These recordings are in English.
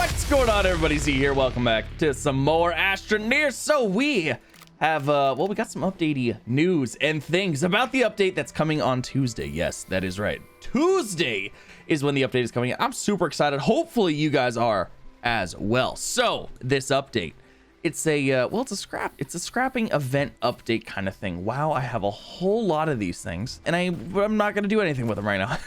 What's going on, everybody? Z here. Welcome back to some more Astroneers. So we have, well, we got some updatey news and things about the update that's coming on Tuesday. Yes, that is right. Tuesday is when the update is coming. I'm super excited. Hopefully you guys are as well. So this update, it's a, well, it's a scrapping event update kind of thing. Wow, I have a whole lot of these things, and I'm not going to do anything with them right now.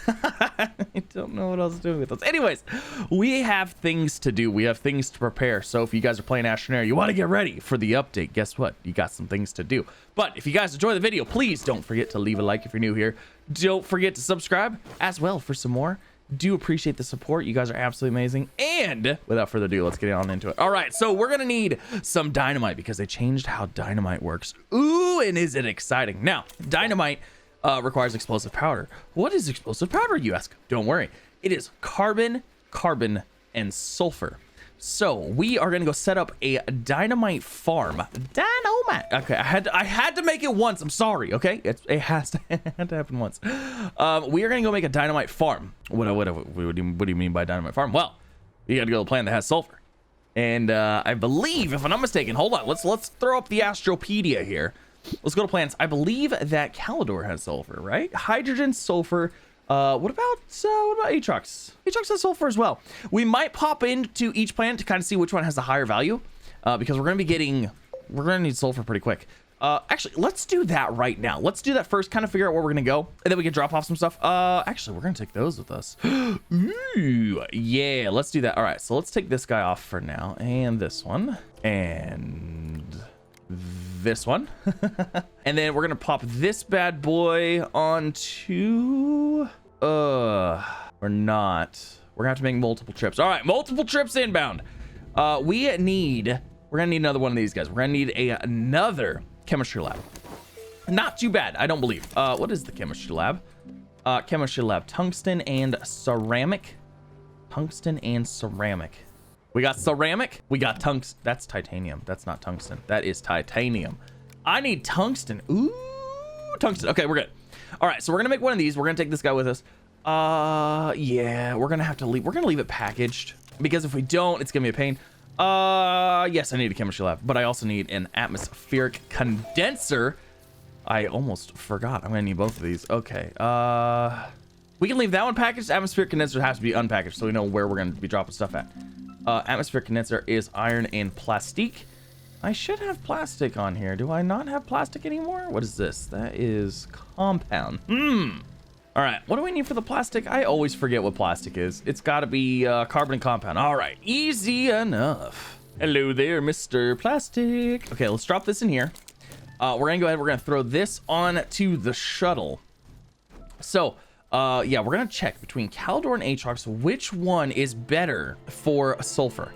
I don't know what else to do with those. Anyways, we have things to do. We have things to prepare. So if you guys are playing Astroneer, you want to get ready for the update, guess what? You got some things to do. But if you guys enjoy the video, please don't forget to leave a like if you're new here. Don't forget to subscribe as well for some more. Do appreciate the support. You guys are absolutely amazing. And without further ado, let's get on into it. All right, so we're gonna need some dynamite because they changed how dynamite works. Ooh, and is it exciting? Now, dynamite requires explosive powder. What is explosive powder, you ask? Don't worry. It is carbon, and sulfur. So we are gonna go set up a dynamite farm. Dynamite. Okay, I had to make it once. I'm sorry. Okay, it has to happen once. We are gonna go make a dynamite farm. What do you mean by dynamite farm? Well, you got to go to a planet that has sulfur, and I believe, if I'm not mistaken, hold on. Let's throw up the Astropedia here. Let's go to planets. I believe that Calidor has sulfur, right? Hydrogen, sulfur. What about Atrox? Atrox has sulfur as well. We might pop into each planet to kind of see which one has the higher value, because we're gonna need sulfur pretty quick. Actually, let's do that right now. Let's do that first, kind of figure out where we're gonna go, and then we can drop off some stuff. Actually, we're gonna take those with us. Ooh, yeah, let's do that. All right, so let's take this guy off for now, and this one, and this one. And then we're gonna pop this bad boy onto, we're not. We're gonna have to make multiple trips. All right, multiple trips inbound. We're gonna need another one of these guys. We're gonna need another chemistry lab. Not too bad, I don't believe. What is the chemistry lab? Chemistry lab, tungsten and ceramic. Tungsten and ceramic. We got ceramic, we got tungsten. That's titanium. That's not tungsten. That is titanium. I need tungsten. Ooh, tungsten. Okay, we're good. All right, so we're gonna make one of these. We're gonna take this guy with us. Yeah, we're gonna have to leave. We're gonna leave it packaged, because if we don't, it's gonna be a pain. Yes, I need a chemistry lab, but I also need an atmospheric condenser. I almost forgot. I'm gonna need both of these. Okay. We can leave that one packaged. Atmospheric condenser has to be unpackaged, so we know where we're gonna be dropping stuff at. Atmospheric condenser is iron and plastique. I should have plastic on here. Do I not have plastic anymore? What is this? That is compound. All right, what do we need for the plastic? I always forget what plastic is. It's got to be carbon and compound. All right, easy enough. Hello there, Mr. Plastic. Okay, let's drop this in here. We're gonna go ahead. We're gonna throw this on to the shuttle. So, yeah, we're gonna check between Calidor and Atrox which one is better for sulfur,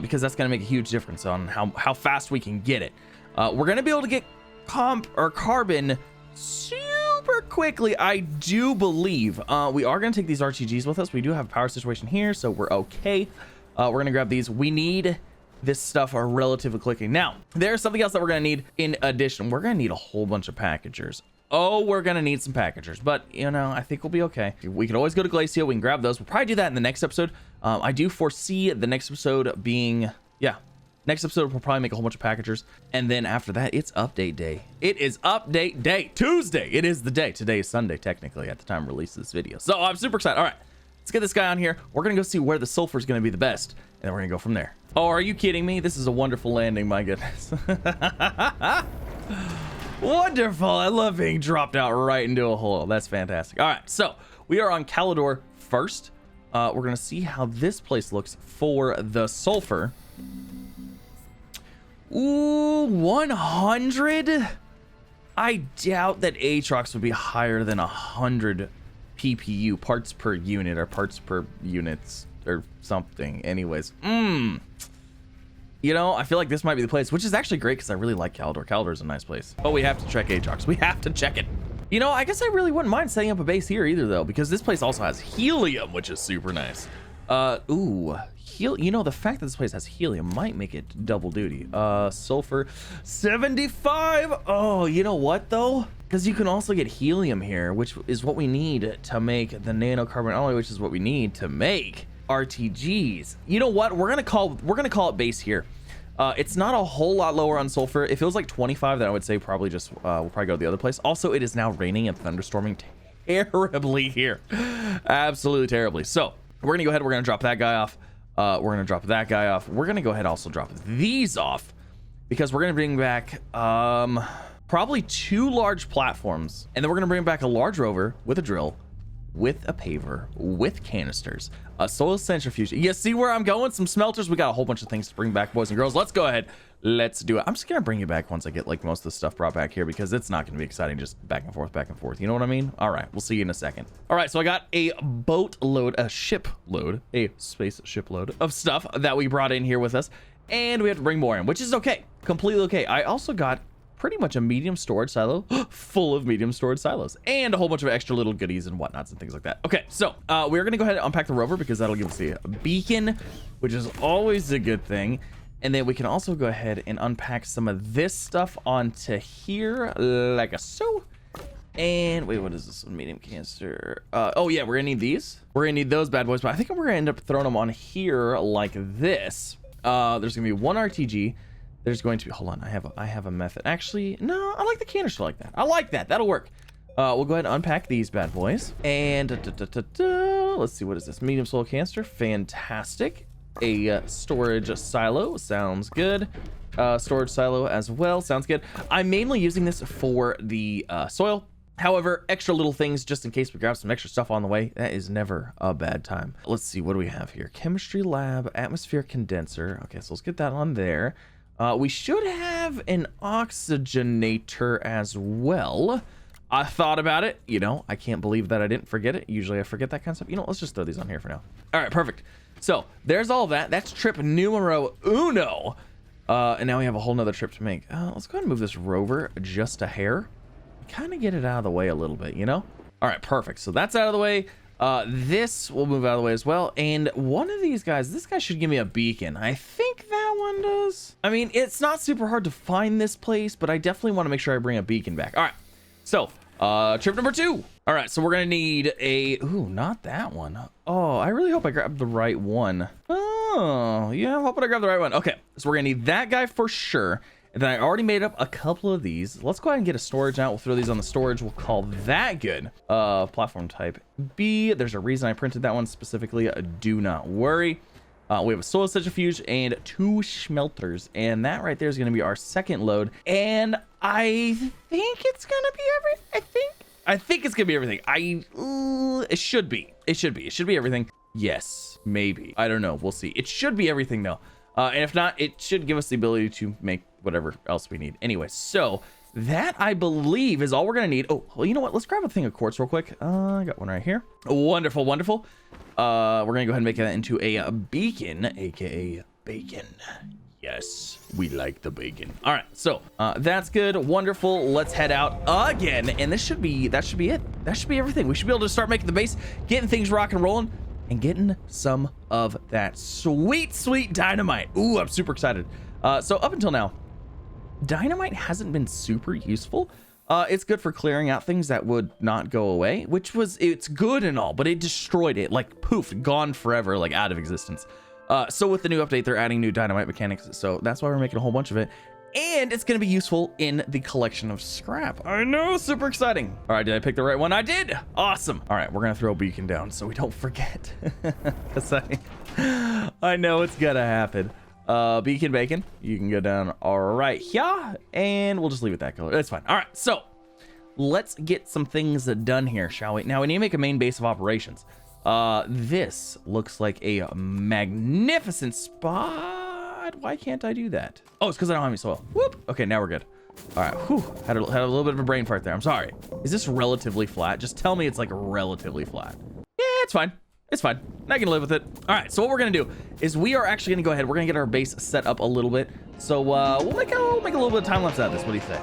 because that's gonna make a huge difference on how fast we can get it. We're gonna be able to get carbon super quickly, I do believe. We are gonna take these RTGs with us. We do have a power situation here, so we're okay. We're gonna grab these. We need this stuff relatively quickly. Now, there's something else that we're gonna need in addition. We're gonna need a whole bunch of packagers. Oh, we're gonna need some packagers, but you know, I think we'll be okay. We could always go to Glacio. We can grab those. We'll probably do that in the next episode. I do foresee the next episode being, yeah, next episode we'll probably make a whole bunch of packagers, and then after that, it's update day. It is update day. Tuesday. It is the day. Today is Sunday, technically, at the time of release of this video. So I'm super excited. All right, let's get this guy on here. We're gonna go see where the sulfur is gonna be the best, and then we're gonna go from there. Oh, are you kidding me? This is a wonderful landing. My goodness. Wonderful. I love being dropped out right into a hole. That's fantastic. All right, so we are on Calidor first. We're gonna see how this place looks for the sulfur. Ooh, 100. I doubt that Atrox would be higher than 100 PPU, parts per unit, or parts per units or something. Anyways, you know, I feel like this might be the place, which is actually great because I really like Calidor. Calidor is a nice place. But we have to check Atrox. We have to check it. You know, I guess I really wouldn't mind setting up a base here either, though, because this place also has helium, which is super nice. Ooh, you know, the fact that this place has helium might make it double duty. Sulfur 75. Oh, you know what though? Because you can also get helium here, which is what we need to make the nanocarbon alloy, which is what we need to make RTGs. You know what? We're gonna call it base here. It's not a whole lot lower on sulfur. If it was like 25, then I would say probably just we'll probably go to the other place. Also, it is now raining and thunderstorming terribly here. Absolutely terribly. So we're gonna go ahead. We're gonna drop that guy off. We're gonna drop that guy off. We're gonna go ahead and also drop these off because we're gonna bring back probably 2 large platforms, and then we're gonna bring back a large rover with a drill, with a paver, with canisters, a soil centrifuge. You see where I'm going? Some smelters. We got a whole bunch of things to bring back, boys and girls. Let's go ahead. Let's do it. I'm just gonna bring you back once I get like most of the stuff brought back here, because it's not gonna be exciting just back and forth. You know what I mean? All right, we'll see you in a second. All right, so I got a boatload, a shipload, a spaceship load of stuff that we brought in here with us, and we have to bring more in, which is okay, completely okay. I also got pretty much a medium storage silo full of medium storage silos and a whole bunch of extra little goodies and whatnots and things like that. Okay, so we're gonna go ahead and unpack the rover because that'll give us a beacon, which is always a good thing. And then we can also go ahead and unpack some of this stuff onto here like so. And wait, what is this? Medium canister. Oh yeah, we're gonna need these. We're gonna need those bad boys, but I think we're gonna end up throwing them on here like this. There's gonna be 1 RTG. There's going to be, hold on, I have a method. Actually, no, I like the canister like that. I like that. That'll work. We'll go ahead and unpack these bad boys. And let's see, what is this? Medium soil canister. Fantastic. A storage silo. Sounds good. Storage silo as well. Sounds good. I'm mainly using this for the soil. However, extra little things just in case we grab some extra stuff on the way. That is never a bad time. Let's see, what do we have here? Chemistry lab, atmosphere condenser. Okay, so let's get that on there. We should have an oxygenator as well. I thought about it. You know, I can't believe that I didn't forget it. Usually I forget that kind of stuff. You know, let's just throw these on here for now. All right, perfect. So there's all of that. That's trip numero uno. And now we have a whole nother trip to make. Let's go ahead and move this rover just a hair. Kind of get it out of the way a little bit, you know? All right, perfect. So that's out of the way. This will move out of the way as well. And one of these guys, this guy should give me a beacon. I think that one does. I mean, it's not super hard to find this place, but I definitely want to make sure I bring a beacon back. All right, so trip number 2. All right, so we're gonna need a, ooh, not that one. Oh, I really hope I grabbed the right one. Oh, yeah, I'm hoping I grabbed the right one. Okay, so we're gonna need that guy for sure. And then I already made up a couple of these. Let's go ahead and get a storage out. We'll throw these on the storage. We'll call that good. Platform type B. There's a reason I printed that one specifically. Do not worry. We have a soil centrifuge and 2 smelters. And that right there is going to be our second load. And I think it's going to be I think it's going to be everything. It should be. It should be everything. Yes, maybe. I don't know. We'll see. It should be everything though. And if not, it should give us the ability to make whatever else we need. Anyway, so that I believe is all we're gonna need. Oh, well, you know what? Let's grab a thing of quartz real quick. I got one right here. Wonderful, wonderful. We're gonna go ahead and make that into a beacon, aka bacon. Yes, we like the bacon. All right, so that's good, wonderful. Let's head out again, and that should be it. That should be everything. We should be able to start making the base, getting things rock and rolling, and getting some of that sweet, sweet dynamite. Ooh, I'm super excited. So up until now, dynamite hasn't been super useful. It's good for clearing out things that would not go away, it's good and all, but it destroyed it, like poof, gone forever, like out of existence. So with the new update, they're adding new dynamite mechanics. So that's why we're making a whole bunch of it. And it's going to be useful in the collection of scrap. I know, super exciting. All right, did I pick the right one? I did. Awesome. All right, we're going to throw a beacon down so we don't forget. Because I know it's going to happen. Beacon bacon, you can go down right here, and we'll just leave it that color. That's fine. All right, so let's get some things done here, shall we? Now we need to make a main base of operations. This looks like a magnificent spot. Why can't I do that? Oh, it's because I don't have any soil. Whoop. Okay, now we're good. All right. Whew. Had a little bit of a brain fart there. I'm sorry. Is this relatively flat? Just tell me it's like relatively flat. Yeah, it's fine. It's fine. I can live with it. All right, so what we're gonna do is we are actually gonna go ahead. We're gonna get our base set up a little bit. So we'll make a little bit of time lapse out of this. What do you say?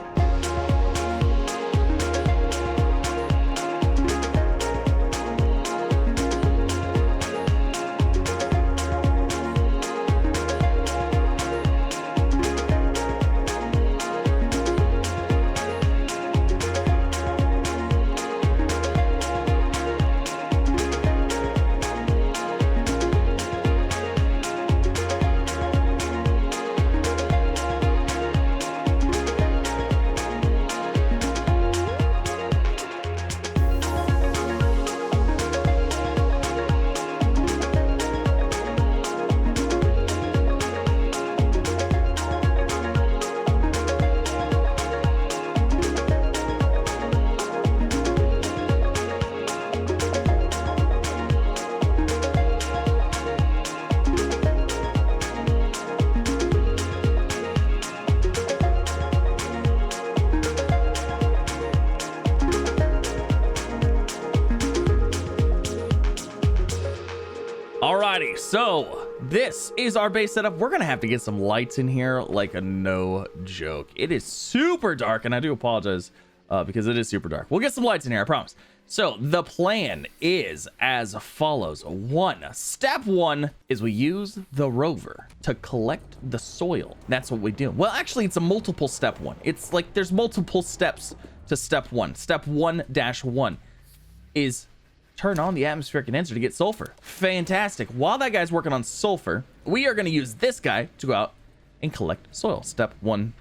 So this is our base setup. We're gonna have to get some lights in here, like a no joke. It is super dark, and I do apologize because it is super dark. We'll get some lights in here, I promise. So the plan is as follows. Step one is we use the rover to collect the soil. That's what we do. Well, actually, it's a multiple step one. It's like there's multiple steps to step one. Step 1-1 is turn on the atmospheric condenser to get sulfur. Fantastic. While that guy's working on sulfur, we are going to use this guy to go out and collect soil. Step 1.2,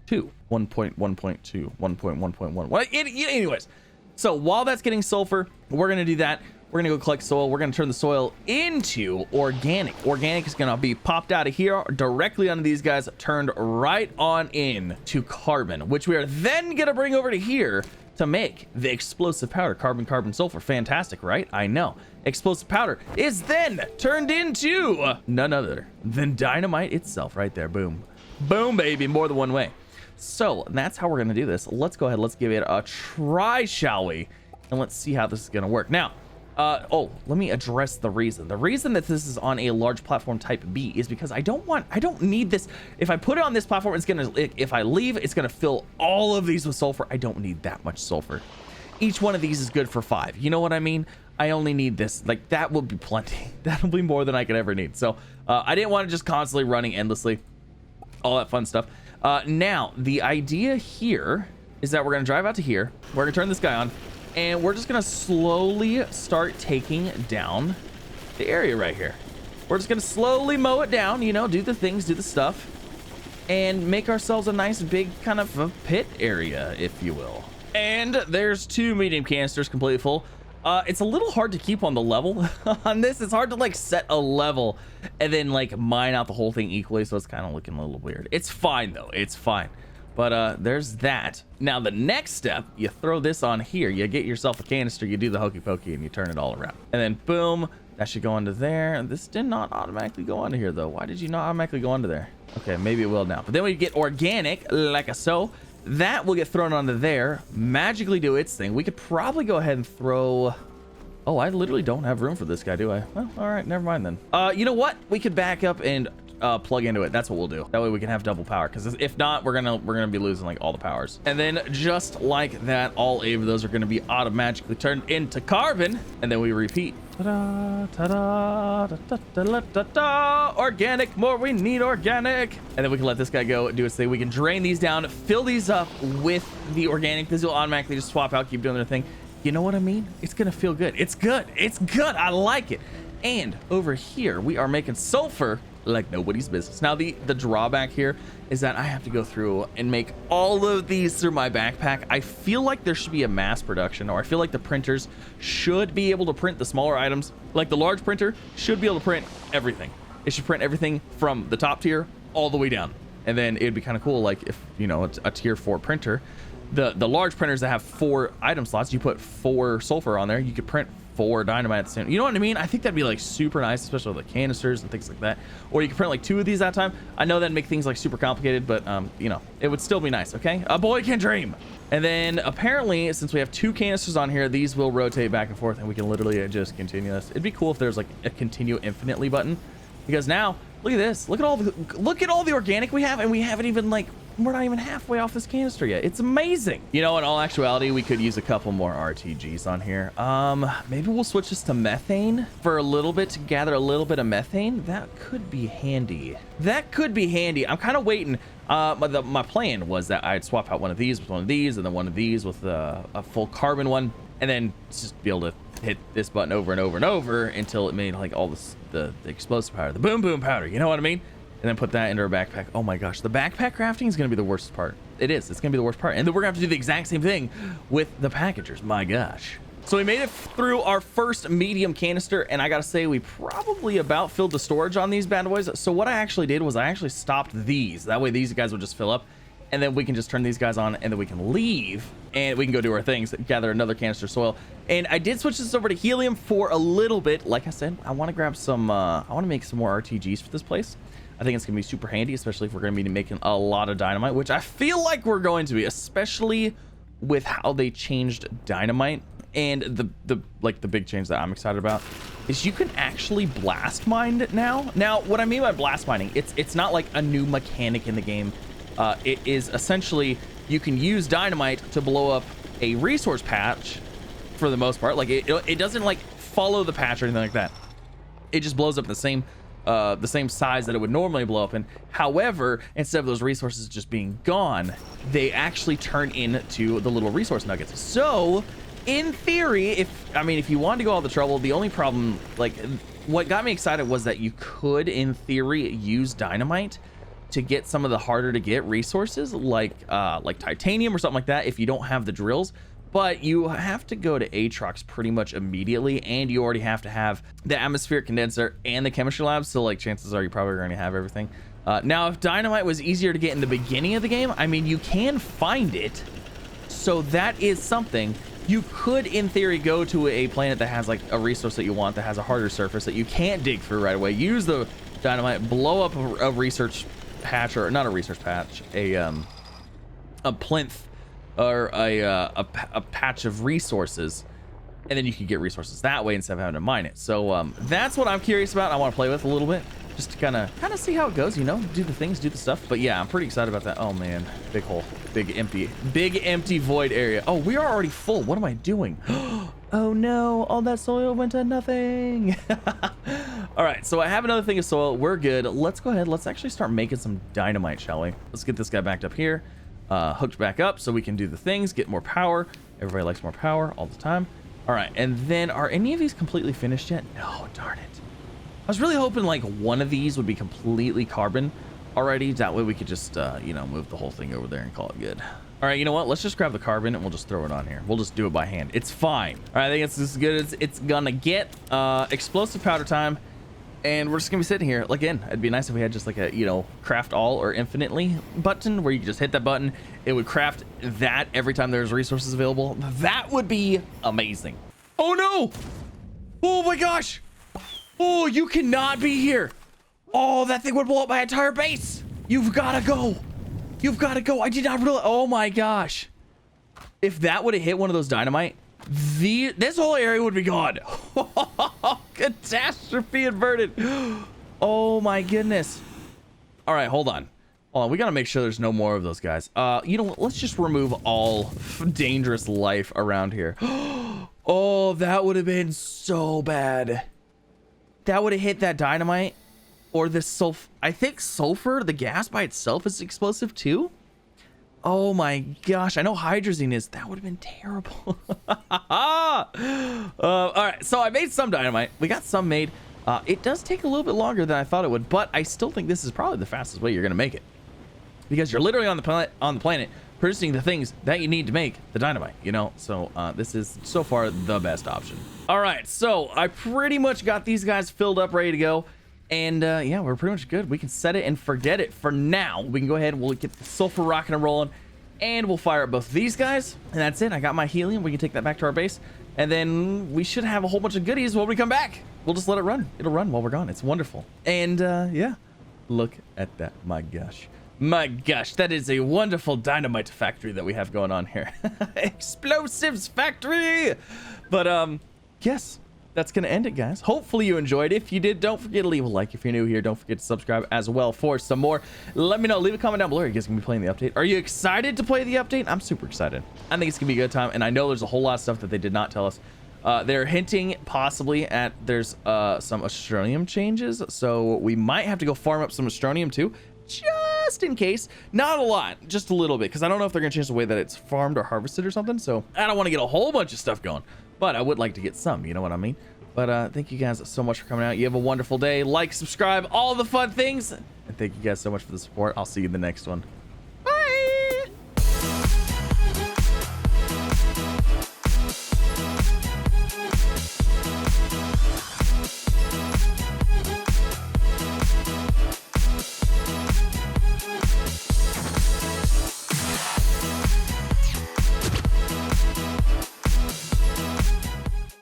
1.1.2, 1.1.1. Well, anyways, so while that's getting sulfur, we're going to do that. We're going to go collect soil. We're going to turn the soil into organic. Organic is going to be popped out of here directly onto these guys, turned right on in to carbon, which we are then going to bring over to here to make the explosive powder. Carbon, carbon, sulfur. Fantastic, right? I know. Explosive powder is then turned into none other than dynamite itself right there. Boom. Boom, baby. More than one way. So that's how we're going to do this. Let's go ahead. Let's give it a try, shall we? And let's see how this is going to work. Now, let me address the reason. The reason that this is on a large platform type B is because I don't need this. If I put it on this platform, it's gonna, if I leave, it's gonna fill all of these with sulfur. I don't need that much sulfur. Each one of these is good for 5. You know what I mean? I only need this. Like, that will be plenty. That'll be more than I could ever need. So I didn't want to just constantly running endlessly, all that fun stuff. Now the idea here is that we're gonna drive out to here. We're gonna turn this guy on. And we're just gonna slowly start taking down the area right here. We're just gonna slowly mow it down, you know, do the things, do the stuff, and make ourselves a nice big kind of a pit area, if you will. And there's 2 medium canisters completely full. It's a little hard to keep on the level on this. It's hard to like set a level and then like mine out the whole thing equally, so it's kind of looking a little weird. It's fine though, it's fine. But there's that. Now the next step, you throw this on here, you get yourself a canister, you do the hokey pokey, and you turn it all around. And then boom, that should go into there. This did not automatically go onto here though. Why did you not automatically go onto there? Okay, maybe it will now. But then we get organic, like so. That will get thrown onto there, magically do its thing. We could probably go ahead and throw... Oh, I literally don't have room for this guy, do I? Well, all right, never mind then. You know what? We could back up and plug into it. That's what we'll do. That way we can have double power, because if not, we're gonna be losing like all the powers. And then just like that, all 8 of those are gonna be automatically turned into carbon, and then we repeat. Ta-da, ta-da, ta-da-ta-da-ta-da. Organic, more, we need organic. And then we can let this guy go do its thing. We can drain these down, fill these up with the organic. This will automatically just swap out, keep doing their thing. You know what I mean? It's gonna feel good. It's good. It's good. I like it. And over here, we are making sulfur like nobody's business. Now the drawback here is that I have to go through and make all of these through my backpack. I feel like there should be a mass production, or I feel like the printers should be able to print the smaller items. Like the large printer should be able to print everything. It should print everything from the top tier all the way down. And then it'd be kind of cool, like if, you know, it's a tier 4 printer, the large printers that have 4 item slots, you put 4 sulfur on there, you could print 4 dynamite at the same. You know what I mean? I think that'd be like super nice, especially with the canisters and things like that. Or you could print like 2 of these at a time. I know that'd make things like super complicated, but you know, it would still be nice. Okay, a boy can dream. And then apparently, since we have 2 canisters on here, these will rotate back and forth, and we can literally just continue this. It'd be cool if there's like a continue infinitely button, because now look at this. Look at all the organic we have, and we haven't even like, we're not even halfway off this canister yet. It's amazing. You know, in all actuality, we could use a couple more RTGs on here. Maybe we'll switch this to methane for a little bit to gather a little bit of methane. That could be handy. That could be handy. I'm kind of waiting. My plan was that I'd swap out one of these with one of these, and then one of these with a full carbon one, and then just be able to hit this button over and over and over until it made like all this, the explosive powder, the boom boom powder. You know what I mean? And then put that into our backpack. Oh my gosh, the backpack crafting is going to be the worst part. It is. It's going to be the worst part. And then we're going to have to do the exact same thing with the packagers. My gosh. So we made it through our first medium canister, and I got to say, we probably about filled the storage on these bad boys. So what I actually did was I actually stopped these. That way these guys will just fill up, and then we can just turn these guys on, and then we can leave, and we can go do our things, gather another canister of soil. And I did switch this over to helium for a little bit. Like I said, I want to grab some, I want to make some more RTGs for this place. I think it's going to be super handy, especially if we're going to be making a lot of dynamite, which I feel like we're going to be, especially with how they changed dynamite And the big change that I'm excited about is you can actually blast mine now. Now, what I mean by blast mining, it's not like a new mechanic in the game. It is essentially you can use dynamite to blow up a resource patch for the most part. Like it doesn't like follow the patch or anything like that. It just blows up the same size that it would normally blow up in. However, instead of those resources just being gone, they actually turn into the little resource nuggets. So in theory, if you wanted to go all the trouble, the only problem, like what got me excited was that you could in theory use dynamite to get some of the harder to get resources like titanium or something like that if you don't have the drills. But you have to go to Aatrox pretty much immediately, and you already have to have the atmospheric condenser and the chemistry lab, so like chances are you're probably going to have everything. Now if dynamite was easier to get in the beginning of the game, I mean, you can find it, so that is something. You could in theory go to a planet that has like a resource that you want, that has a harder surface that you can't dig through right away, use the dynamite, blow up a research patch, or not a research patch, a plinth, or a patch of resources, and then you can get resources that way instead of having to mine it. So that's what I'm curious about. I want to play with a little bit just to kind of see how it goes, you know, do the things, do the stuff. But yeah, I'm pretty excited about that. Oh man, big hole, big empty void area. Oh, we are already full. What am I doing? Oh no, all that soil went to nothing. All right, so I have another thing of soil. We're good. Let's go ahead, let's actually start making some dynamite, shall we? Let's get this guy backed up here, hooked back up so we can do the things, get more power. Everybody likes more power all the time. All right, and then are any of these completely finished yet? No, darn it. I was really hoping like one of these would be completely carbon already. That way we could just, you know, move the whole thing over there and call it good. All right, you know what? Let's just grab the carbon and we'll just throw it on here. We'll just do it by hand. It's fine. All right, I think it's as good as it's gonna get. Explosive powder time. And we're just gonna be sitting here. Again, it'd be nice if we had just like a, you know, craft all or infinitely button where you could just hit that button. It would craft that every time there's resources available. That would be amazing. Oh no! Oh my gosh! Oh, you cannot be here. Oh, that thing would blow up my entire base. You've gotta go. You've gotta go. I did not realize. Oh my gosh. If that would have hit one of those dynamite, this whole area would be gone. Catastrophe averted. Oh my goodness. All right, hold on. We gotta make sure there's no more of those guys. You know what? Let's just remove all dangerous life around here. Oh, that would have been so bad. That would have hit that dynamite or this sulfur. I think sulfur, the gas by itself, is explosive too. Oh my gosh, I know hydrazine is. That would have been terrible. All right, so I made some dynamite. We got some made. It does take a little bit longer than I thought it would, but I still think this is probably the fastest way you're gonna make it, because you're literally on the planet producing the things that you need to make the dynamite, you know. So this is so far the best option. All right, so I pretty much got these guys filled up, ready to go. And yeah, we're pretty much good. We can set it and forget it for now. We can go ahead and we'll get the sulfur rocking and rolling, and we'll fire up both these guys, and that's it. I got my helium. We can take that back to our base, and then we should have a whole bunch of goodies when we come back. We'll just let it run. It'll run while we're gone. It's wonderful. And yeah, look at that. My gosh. My gosh, that is a wonderful dynamite factory that we have going on here. Explosives factory. But yes, that's gonna end it, guys. Hopefully you enjoyed. If you did, don't forget to leave a like. If you're new here, don't forget to subscribe as well for some more. Let me know. Leave a comment down below. Are you guys gonna be playing the update? Are you excited to play the update? I'm super excited. I think it's gonna be a good time, and I know there's a whole lot of stuff that they did not tell us. They're hinting possibly at there's some astronium changes, so we might have to go farm up some astronium too, just in case. Not a lot, just a little bit, because I don't know if they're gonna change the way that it's farmed or harvested or something. So I don't want to get a whole bunch of stuff going, but I would like to get some, you know what I mean? But thank you guys so much for coming out. You have a wonderful day. Like, subscribe, all the fun things, and thank you guys so much for the support. I'll see you in the next one.